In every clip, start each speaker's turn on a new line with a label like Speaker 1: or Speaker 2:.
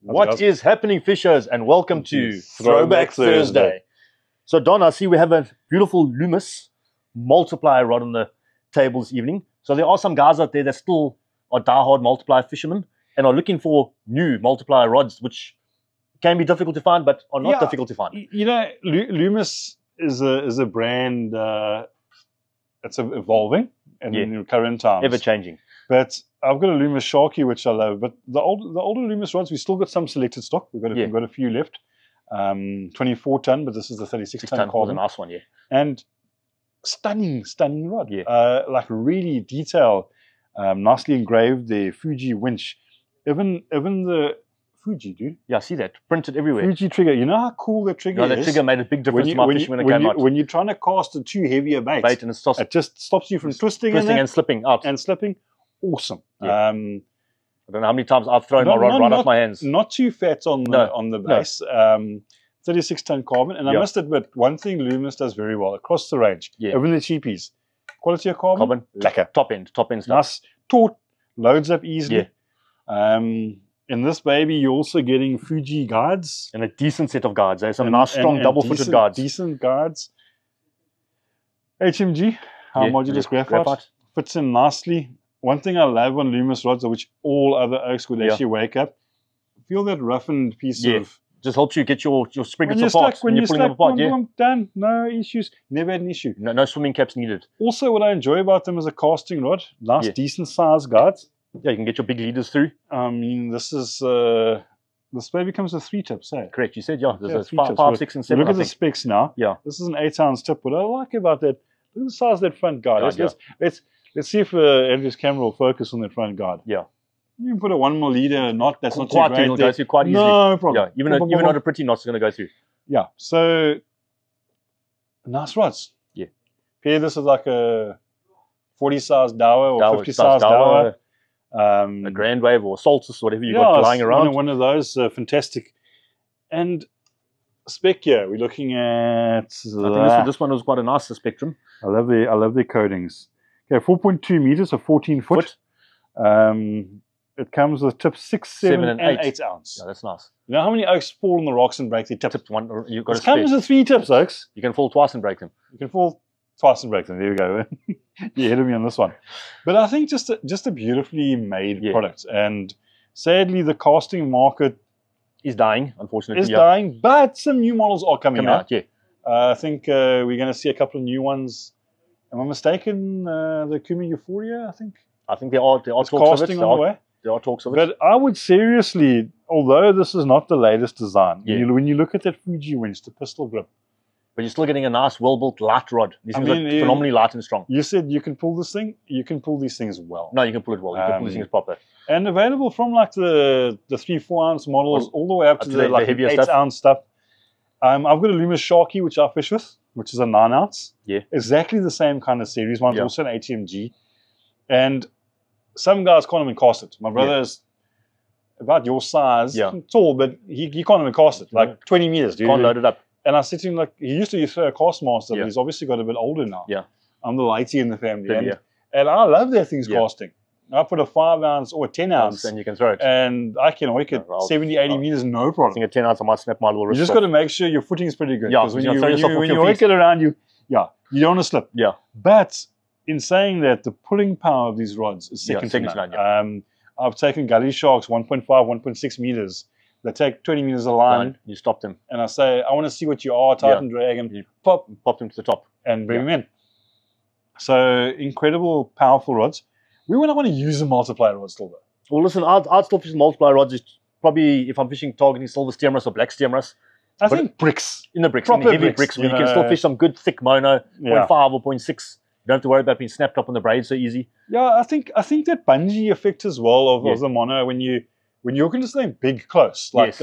Speaker 1: What is happening, fishers, and welcome to Throwback Thursday. So, Don, I see we have a beautiful Loomis multiplier rod on the table this evening. So there are some guys out there that still are diehard multiplier fishermen and are looking for new multiplier rods, which can be difficult to find, but are not difficult to find.
Speaker 2: You know, Loomis is a brand that's evolving in current times.
Speaker 1: Ever changing.
Speaker 2: But I've got a Loomis Sharky, which I love. But the older Loomis rods, we still got some selected stock. We've got a few left. 24 ton, but this is the 36 ton carbon.
Speaker 1: Was a nice one, yeah.
Speaker 2: And stunning rod.
Speaker 1: Yeah.
Speaker 2: Like really detailed, nicely engraved. The Fuji winch, even the Fuji, dude.
Speaker 1: Yeah, I see that printed everywhere.
Speaker 2: Fuji trigger. You know how cool that trigger is?
Speaker 1: That trigger made a big difference to my fishing when it came out.
Speaker 2: When you're trying to cast a too heavy a bait
Speaker 1: and it
Speaker 2: just stops you from twisting
Speaker 1: and slipping out.
Speaker 2: Awesome.
Speaker 1: Yeah. I don't know how many times I've thrown my rod right off my hands.
Speaker 2: Not too fat on the base. 36 ton carbon. And I must admit, one thing Loomis does very well across the range, even the cheapies, quality of carbon, lekker.
Speaker 1: Top end stuff.
Speaker 2: Nice, taut, loads up easily. Yeah. In this baby, you're also getting Fuji guides.
Speaker 1: And a decent set of guides. There's some nice, strong, double-footed guides.
Speaker 2: Decent guides. HMG, high modulus graphite. Fits in nicely. One thing I love on Loomis rods, which all other oaks would actually wake up, feel that roughened piece of...
Speaker 1: Just helps you get your spriggles apart when you're pulling them apart.
Speaker 2: Done. No issues. Never had an issue.
Speaker 1: No swimming caps needed.
Speaker 2: Also, what I enjoy about them is a casting rod. Nice, decent size guides.
Speaker 1: Yeah, you can get your big leaders through.
Speaker 2: I mean, this baby comes with 3 tips, eh?
Speaker 1: Correct. You said, there's 5, 6, and 7.
Speaker 2: Look at the specs now.
Speaker 1: Yeah.
Speaker 2: This is an 8-ounce tip. What I like about that, look at the size of that front guard. Let's see if Andrew's camera will focus on that front guard.
Speaker 1: Yeah.
Speaker 2: You can put a 1 mil leader knot. That's not too great.
Speaker 1: It'll go through quite easily.
Speaker 2: No problem.
Speaker 1: Yeah. Even not a pretty knot's going to go through.
Speaker 2: Yeah. So nice rods.
Speaker 1: Yeah.
Speaker 2: Pair this with like a 40 size Dower or 50 size Dower.
Speaker 1: A Grand Wave or Solstice, whatever you got lying around.
Speaker 2: One of those, fantastic. And spec here, we're looking at.
Speaker 1: I think this one was quite a nice spectrum.
Speaker 2: I love the coatings. Okay, 4.2 meters, so 14 foot. It comes with tips 6, 7, and 8 ounce.
Speaker 1: Yeah, that's nice.
Speaker 2: You know how many oaks fall on the rocks and break their tips?
Speaker 1: You've got
Speaker 2: it comes with 3 tips, oaks.
Speaker 1: You can fall twice and break them.
Speaker 2: You can fall twice and break them. There we go. You're ahead of me on this one. But I think just a beautifully made product. And sadly, the casting market
Speaker 1: is dying, unfortunately.
Speaker 2: Is dying, but some new models are coming out.
Speaker 1: Yeah.
Speaker 2: I think we're going to see a couple of new ones. Am I mistaken? The Kuma Euphoria, I think.
Speaker 1: I think there are talks of it. There are talks of it.
Speaker 2: But I would seriously, although this is not the latest design, when you look at that Fuji winch, the pistol grip.
Speaker 1: But you're still getting a nice, well-built, light rod. These things are phenomenally light and strong.
Speaker 2: You said you can pull this thing. You can pull these things well.
Speaker 1: No, you can pull it well. You can pull these things proper.
Speaker 2: And available from like the 3-4 ounce models all the way up to the like
Speaker 1: heavier
Speaker 2: 8 ounce stuff. I've got a Loomis Sharky, which I fish with, which is a 9 ounce.
Speaker 1: Yeah.
Speaker 2: Exactly the same kind of series. One's also an HMG. And some guys can't even cast it. My brother is about your size, tall, but he can't even cast it. Like 20 meters, dude.
Speaker 1: Can't load it up.
Speaker 2: And I said to him, like, he used to throw a Castmaster, but he's obviously got a bit older now.
Speaker 1: Yeah.
Speaker 2: I'm the lighty in the family. And I love that thing's casting. I put a 5 ounce or a 10 ounce.
Speaker 1: And you can throw it.
Speaker 2: And I can hoik it 70, 80 meters, no problem.
Speaker 1: I think a 10 ounce, I might snap my little wrist.
Speaker 2: You just got to make sure your footing is pretty good.
Speaker 1: Yeah,
Speaker 2: because when you hoik it around, you don't want to slip.
Speaker 1: Yeah.
Speaker 2: But in saying that, the pulling power of these rods is second to none. I've taken gully sharks 1.5, 1.6 meters. They take 20 meters a line.
Speaker 1: You stop them.
Speaker 2: And I say, I want to see what you are, tighten, drag, and
Speaker 1: you pop them to the top.
Speaker 2: And bring them in. So, incredible, powerful rods. We would not want to use a multiplier rod still, though.
Speaker 1: Well, listen, I'd still fish multiplier rods. It's probably, if I'm fishing targeting silver steamers or black steamers.
Speaker 2: I think bricks.
Speaker 1: In the bricks, in the heavy bricks, where you can still fish some good thick mono, 0.5 or 0.6. You don't have to worry about being snapped up on the braid so easy.
Speaker 2: Yeah, I think that bungee effect as well of the mono when you're looking at something big close, like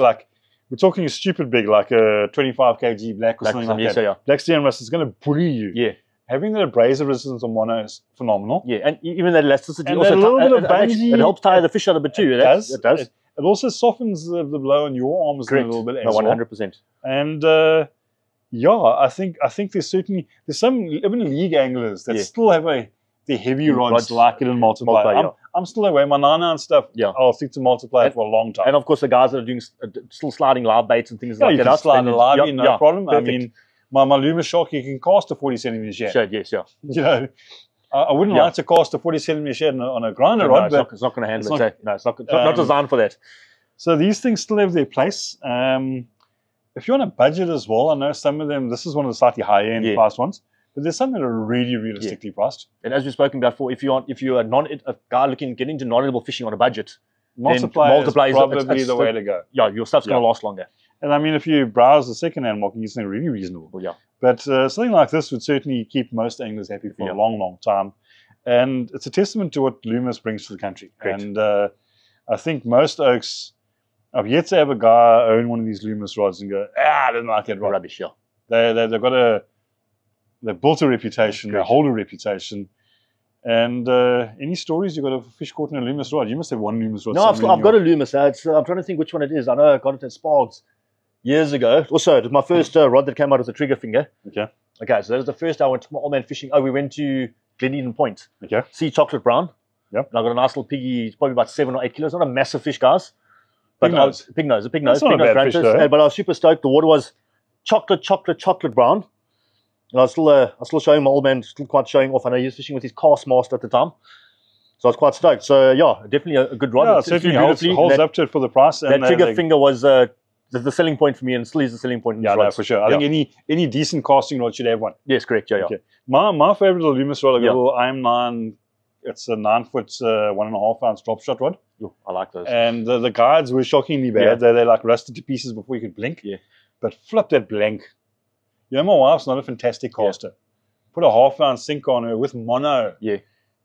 Speaker 2: we're talking stupid big, like a 25 kg black or something like that. Black steamers is going to bully you.
Speaker 1: Yeah.
Speaker 2: Having that abrasive resistance on mono is phenomenal.
Speaker 1: Yeah, and even that elasticity
Speaker 2: and
Speaker 1: also
Speaker 2: a little bit of bungee.
Speaker 1: It helps tire the fish out a bit too.
Speaker 2: It does. It also softens the blow on your arms a little bit as well.
Speaker 1: 100%.
Speaker 2: And I think there's some even league anglers that still have the heavy rods like it in multiplier. I'm still away. My Nana and stuff, I'll stick to Multiplier for a long time.
Speaker 1: And of course, the guys that are doing still sliding live baits and things like that.
Speaker 2: You can slide the live in, no problem. Perfect. I mean, my Loomis Shark, you can cast a 40 centimeter shad.
Speaker 1: Yes, yeah.
Speaker 2: You know, I wouldn't like to cast a 40 centimeter shad on a grinder rod.
Speaker 1: No, it's not going to handle it. No, it's not designed for that.
Speaker 2: So these things still have their place. If you're on a budget as well, I know some of them, this is one of the slightly higher end priced ones, but there's some that are really realistically priced.
Speaker 1: And as we've spoken about before, if you're a guy looking to get into non-edible fishing on a budget,
Speaker 2: Multiplier is probably the way to go.
Speaker 1: Yeah, your stuff's going to last longer.
Speaker 2: And I mean, if you browse the second-hand market, you get something really reasonable.
Speaker 1: Well, yeah.
Speaker 2: But something like this would certainly keep most anglers happy for a long, long time. And it's a testament to what Loomis brings to the country.
Speaker 1: Correct.
Speaker 2: And I think most oaks, I've yet to have a guy own one of these Loomis rods and go, I didn't like that rod.
Speaker 1: Rubbish, yeah.
Speaker 2: They've built a reputation, they hold a reputation. And any stories you got of a fish caught in a Loomis rod? You must have one Loomis rod.
Speaker 1: No, I've got a Loomis. I'm trying to think which one it is. I know I got it at Sparks years ago. Also, it was my first rod that came out with a trigger finger.
Speaker 2: Okay,
Speaker 1: so that was the first I went to my old man fishing. Oh, we went to Glen Eden Point.
Speaker 2: Okay.
Speaker 1: Sea chocolate brown.
Speaker 2: Yep.
Speaker 1: And I got a nice little piggy. It's probably about 7 or 8 kilos. Not a massive fish, guys. But
Speaker 2: pig nose.
Speaker 1: Pig nose.
Speaker 2: That's not a bad fish, though,
Speaker 1: but I was super stoked. The water was chocolate brown. And I was still showing my old man, still quite showing off. I know he was fishing with his cast master at the time. So I was quite stoked. So yeah, definitely a good rod.
Speaker 2: Yeah, it certainly holds up to it for the price.
Speaker 1: That trigger finger was the selling point for me, and still is the selling point.
Speaker 2: Yeah, no, for sure. I think any decent casting rod should have one.
Speaker 1: Yes, correct. Yeah,
Speaker 2: okay. My favorite little Loomis rod, I got a little IM9. It's a 9-foot, 1.5 ounce drop shot rod.
Speaker 1: Ooh, I like those.
Speaker 2: And the guides were shockingly bad. They like rusted to pieces before you could blink.
Speaker 1: Yeah.
Speaker 2: But flip that blank. You know, my wife's not a fantastic caster. Put a 1/2 ounce sink on her with mono.
Speaker 1: Yeah.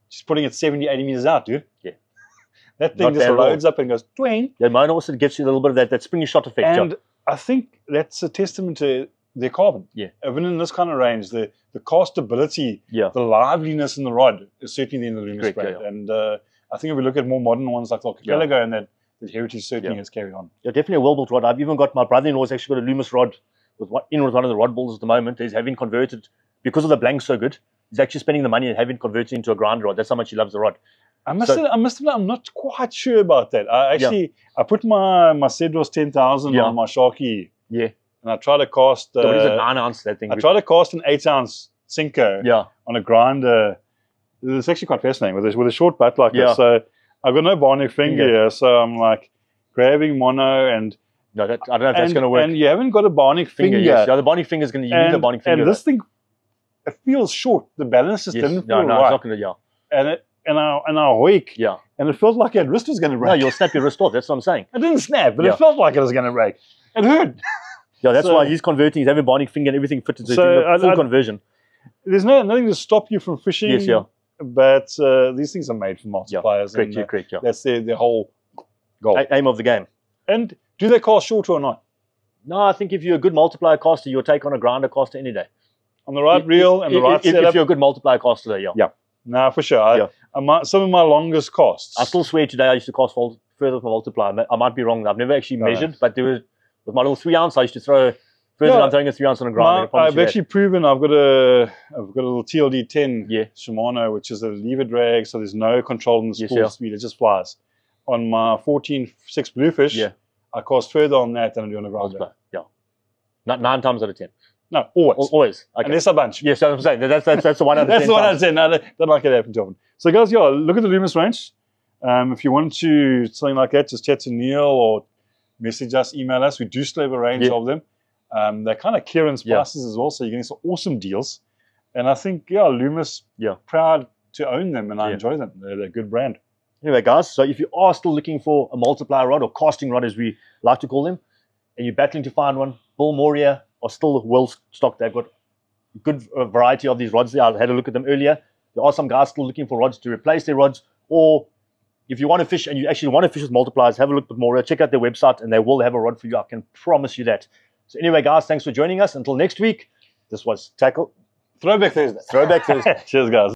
Speaker 2: She's putting it 70, 80 meters out, dude.
Speaker 1: Yeah.
Speaker 2: That thing just loads up and goes, twang.
Speaker 1: Yeah, mono also gives you a little bit of that springy shot effect.
Speaker 2: And I think that's a testament to their carbon.
Speaker 1: Yeah.
Speaker 2: Even in this kind of range, the castability, the liveliness in the rod is certainly in the Loomis brand. Yeah. And I think if we look at more modern ones like the Archipelago and that heritage certainly has carried on.
Speaker 1: Yeah, definitely a well-built rod. I've even got my brother-in-law's actually got a Loomis rod with one of the rod balls at the moment. He's having converted, because of the blank so good, he's actually spending the money and having converted into a grind rod. That's how much he loves the rod.
Speaker 2: I must admit, I'm not quite sure about that. I put my Cedros 10,000 on my Sharky.
Speaker 1: Yeah.
Speaker 2: And I try to cast...
Speaker 1: what is it, 9 ounce, that thing?
Speaker 2: I try to cast an 8 ounce sinker on a grinder. It's actually quite fascinating with a short butt like this. So I've got no bionic finger here, so I'm like grabbing mono and...
Speaker 1: No, I don't know if that's going to work.
Speaker 2: And you haven't got a bionic finger.
Speaker 1: Yes. Yeah, the bionic finger is going to... You need a bionic finger.
Speaker 2: And this thing, it feels short. The balance just didn't feel right.
Speaker 1: No, it's not going to...
Speaker 2: And I hoik.
Speaker 1: Yeah.
Speaker 2: And it felt like your wrist was going to break.
Speaker 1: No, you'll snap your wrist off. That's what I'm saying.
Speaker 2: It didn't snap, but it felt like it was going to break. It hurt.
Speaker 1: Yeah, that's why he's converting. He's having a bionic finger and everything fitted to full conversion.
Speaker 2: There's nothing to stop you from fishing.
Speaker 1: Yes, yeah.
Speaker 2: But these things are made for multipliers.
Speaker 1: Yeah, correct.
Speaker 2: That's their whole goal.
Speaker 1: Aim of the game.
Speaker 2: And do they cast shorter or not?
Speaker 1: No, I think if you're a good multiplier caster, you'll take on a grinder caster any day.
Speaker 2: On the right reel and the right setup.
Speaker 1: If you're a good multiplier caster,
Speaker 2: Yeah. No, for sure. Some of my longest casts.
Speaker 1: I still swear today I used to cast further for multiplier. I might be wrong. I've never actually measured, but there was, with my little 3 ounce, I used to throw further than I'm throwing a 3 ounce on a grinder.
Speaker 2: I've actually proven I've got a little TLD 10 Shimano, which is a lever drag, so there's no control in the spool speed. It just flies. On my 14.6 bluefish, I cast further on that than I do on a grinder.
Speaker 1: Yeah. Not 9 times out of 10.
Speaker 2: No, always.
Speaker 1: Always. Okay.
Speaker 2: Unless a bunch.
Speaker 1: Yes, that's what I'm saying. That's the 1 out of 10.
Speaker 2: That's the 1 out of 10. No, don't like it happen too often. So guys, look at the Loomis range. If you want to something like that, just chat to Neil or message us, email us. We do still have a range of them. They're kind of clearance prices as well, so you're getting some awesome deals. And I think, Loomis, proud to own them, and I enjoy them. They're a good brand.
Speaker 1: Anyway, guys, so if you are still looking for a multiplier rod or casting rod, as we like to call them, and you're battling to find one, Bilimoria are still well stocked. They've got a good variety of these rods there. I had a look at them earlier. There are some guys still looking for rods to replace their rods, or if you want to fish and you actually want to fish with multipliers, have a look at Bilimoria. Check out their website, and they will have a rod for you. I can promise you that. So anyway, guys, thanks for joining us. Until next week, this was Throwback Thursday.
Speaker 2: Cheers, guys.